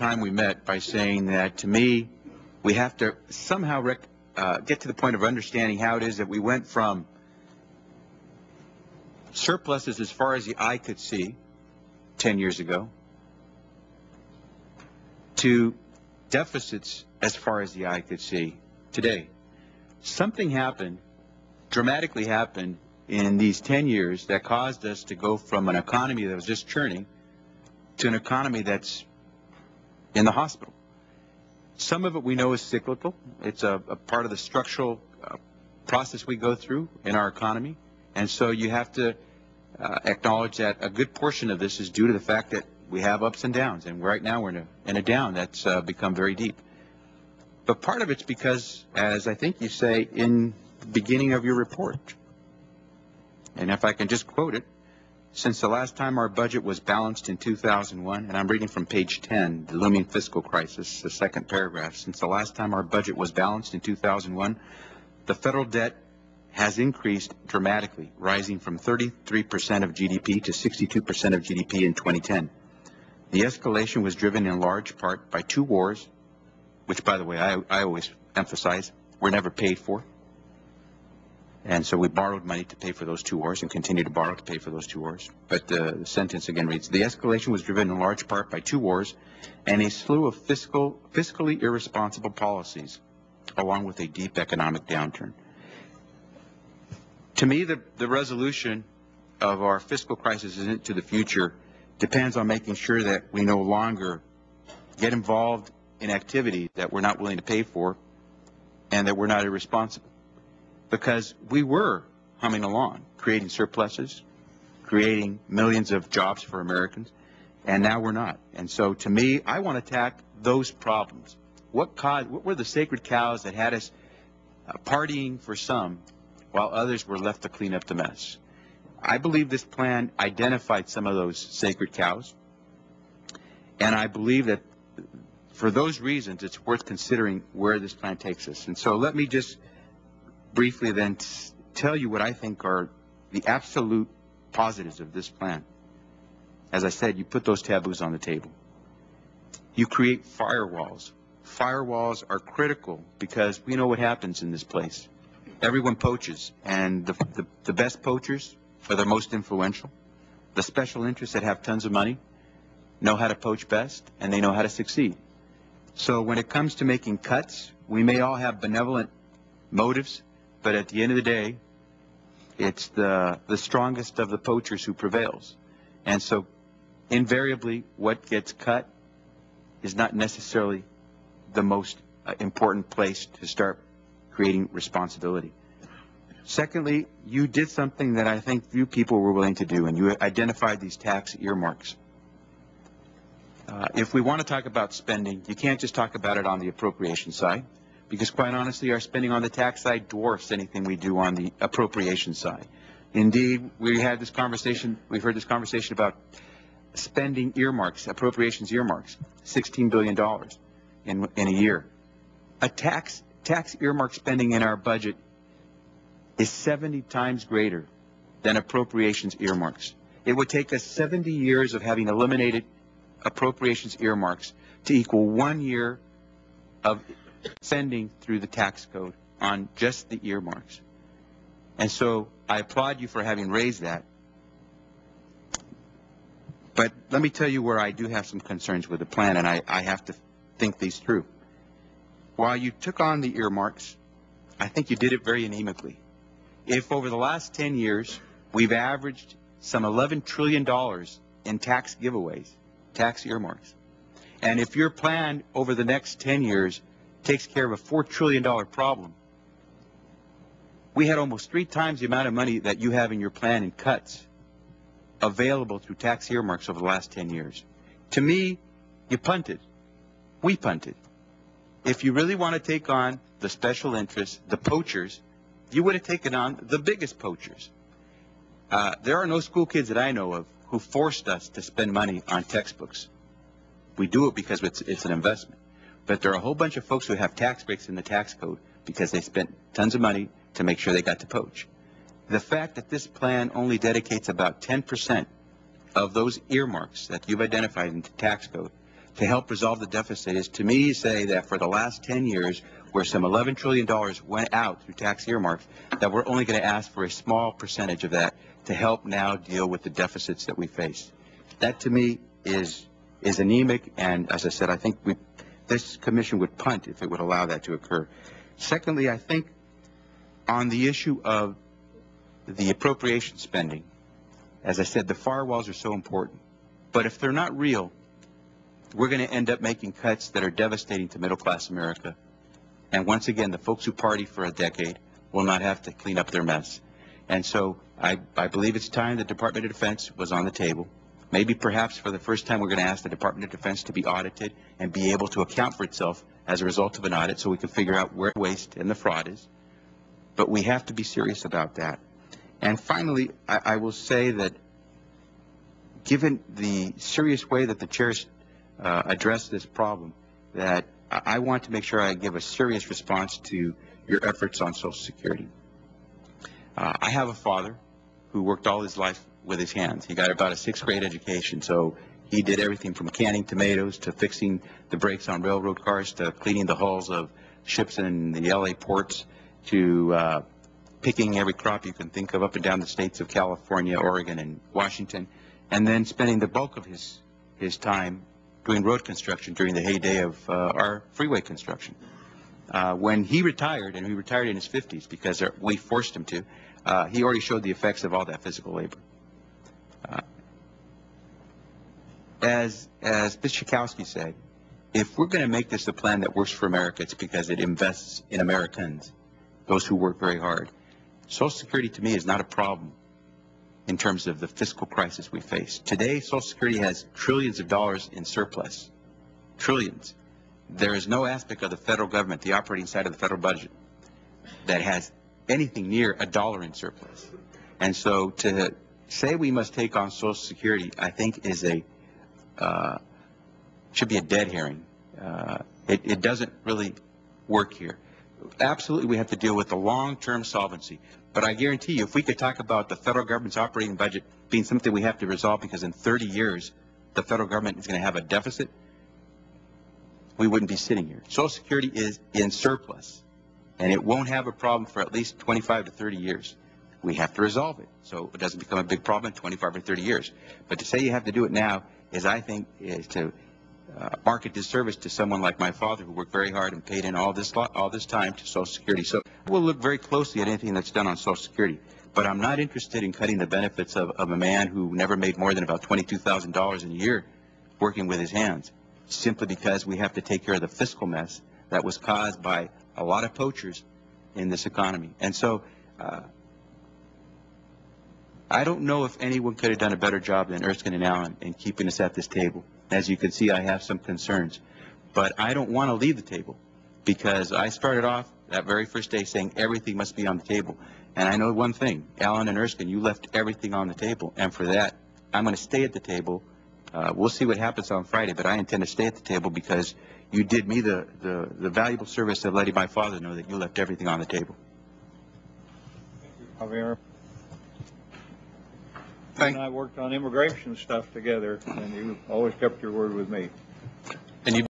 time we met by saying that, to me, we have to somehow get to the point of understanding how it is that we went from surpluses as far as the eye could see 10 years ago to deficits as far as the eye could see today. Something happened, dramatically happened, in these 10 years that caused us to go from an economy that was just churning to an economy that's in the hospital. Some of it we know is cyclical. It's a part of the structural process we go through in our economy. And so you have to acknowledge that a good portion of this is due to the fact that we have ups and downs. And right now we're in a down that's become very deep. But part of it's because, as I think you say in the beginning of your report, and if I can just quote it, since the last time our budget was balanced in 2001, and I'm reading from page 10, the looming fiscal crisis, the second paragraph, since the last time our budget was balanced in 2001, the federal debt has increased dramatically, rising from 33% of GDP to 62% of GDP in 2010. The escalation was driven in large part by two wars, which, by the way, I always emphasize were never paid for. And so we borrowed money to pay for those two wars and continue to borrow to pay for those two wars. But the sentence again reads, the escalation was driven in large part by two wars and a slew of fiscally irresponsible policies, along with a deep economic downturn. To me, the resolution of our fiscal crisis into the future depends on making sure that we no longer get involved in activity that we're not willing to pay for and that we're not irresponsible. Because we were humming along, creating surpluses, creating millions of jobs for Americans, and now we're not. And so to me, I want to attack those problems. What were the sacred cows that had us partying for some while others were left to clean up the mess? I believe this plan identified some of those sacred cows, and I believe that for those reasons it's worth considering where this plan takes us. And so let me just briefly then tell you what I think are the absolute positives of this plan. As I said, you put those taboos on the table. You create firewalls. Firewalls are critical because we know what happens in this place. Everyone poaches, and the best poachers are the most influential. The special interests that have tons of money know how to poach best, and they know how to succeed. So when it comes to making cuts, we may all have benevolent motives, but at the end of the day, it's the strongest of the poachers who prevails. And so invariably, what gets cut is not necessarily the most important place to start creating responsibility. Secondly, you did something that I think few people were willing to do, and you identified these tax earmarks. If we want to talk about spending, you can't just talk about it on the appropriation side, because quite honestly, our spending on the tax side dwarfs anything we do on the appropriation side. Indeed, we've heard this conversation about spending earmarks, appropriations earmarks, $16 billion in a year. A tax earmark spending in our budget is 70 times greater than appropriations earmarks. It would take us 70 years of having eliminated appropriations earmarks to equal 1 year of spending through the tax code on just the earmarks. And so I applaud you for having raised that. But let me tell you where I do have some concerns with the plan, and I have to think these through. While you took on the earmarks, I think you did it very anemically. If over the last 10 years we've averaged some $11 trillion in tax giveaways, tax earmarks, and if your plan over the next 10 years takes care of a $4 trillion problem, we had almost 3 times the amount of money that you have in your plan in cuts available through tax earmarks over the last 10 years. To me, you punted. We punted. If you really want to take on the special interests, the poachers, you would have taken on the biggest poachers. There are no school kids that I know of who forced us to spend money on textbooks. We do it because it's an investment. But there are a whole bunch of folks who have tax breaks in the tax code because they spent tons of money to make sure they got to poach. The fact that this plan only dedicates about 10% of those earmarks that you've identified in the tax code to help resolve the deficit is, to me, say that for the last 10 years, where some $11 trillion went out through tax earmarks, that we're only going to ask for a small percentage of that to help now deal with the deficits that we face. That, to me, is anemic, and as I said, I think this commission would punt if it would allow that to occur. Secondly, I think on the issue of the appropriation spending, as I said, the firewalls are so important. But if they're not real, we're going to end up making cuts that are devastating to middle-class America. And once again, the folks who party for a decade will not have to clean up their mess. And so I believe it's time the Department of Defense was on the table. Maybe perhaps for the first time we're going to ask the Department of Defense to be audited and be able to account for itself as a result of an audit so we can figure out where the waste and the fraud is. But we have to be serious about that. And finally, I will say that given the serious way that the chairs address this problem, that I want to make sure I give a serious response to your efforts on Social Security. I have a father who worked all his life with his hands. He got about a 6th grade education, so he did everything from canning tomatoes to fixing the brakes on railroad cars to cleaning the hulls of ships in the LA ports to picking every crop you can think of up and down the states of California, Oregon, and Washington, and then spending the bulk of his time doing road construction during the heyday of our freeway construction. When he retired, and he retired in his 50s because we forced him to, he already showed the effects of all that physical labor. As Ms. Schakowsky said, if we're going to make this a plan that works for America, it's because it invests in Americans, those who work very hard. Social Security, to me, is not a problem in terms of the fiscal crisis we face. Today, Social Security has trillions of dollars in surplus. Trillions. There is no aspect of the federal government, the operating side of the federal budget, that has anything near $1 in surplus. And so to say we must take on Social Security, I think is should be a dead herring. It doesn't really work here. Absolutely, we have to deal with the long-term solvency. But I guarantee you, if we could talk about the federal government's operating budget being something we have to resolve because in 30 years the federal government is going to have a deficit, we wouldn't be sitting here. Social Security is in surplus, and it won't have a problem for at least 25 to 30 years. We have to resolve it so it doesn't become a big problem in 25 or 30 years. But to say you have to do it now is, I think, is to market disservice to someone like my father, who worked very hard and paid in all this time to Social Security. So we'll look very closely at anything that's done on Social Security. But I'm not interested in cutting the benefits of a man who never made more than about $22,000 a year working with his hands, simply because we have to take care of the fiscal mess that was caused by a lot of poachers in this economy. And so I don't know if anyone could have done a better job than Erskine and Allen in keeping us at this table. As you can see, I have some concerns. But I don't want to leave the table, because I started off that very first day saying everything must be on the table. And I know one thing, Allen and Erskine, you left everything on the table. And for that, I'm going to stay at the table. We'll see what happens on Friday, but I intend to stay at the table because you did me the valuable service of letting my father know that you left everything on the table. Thank you, Javier. You and I worked on immigration stuff together, and you always kept your word with me. And you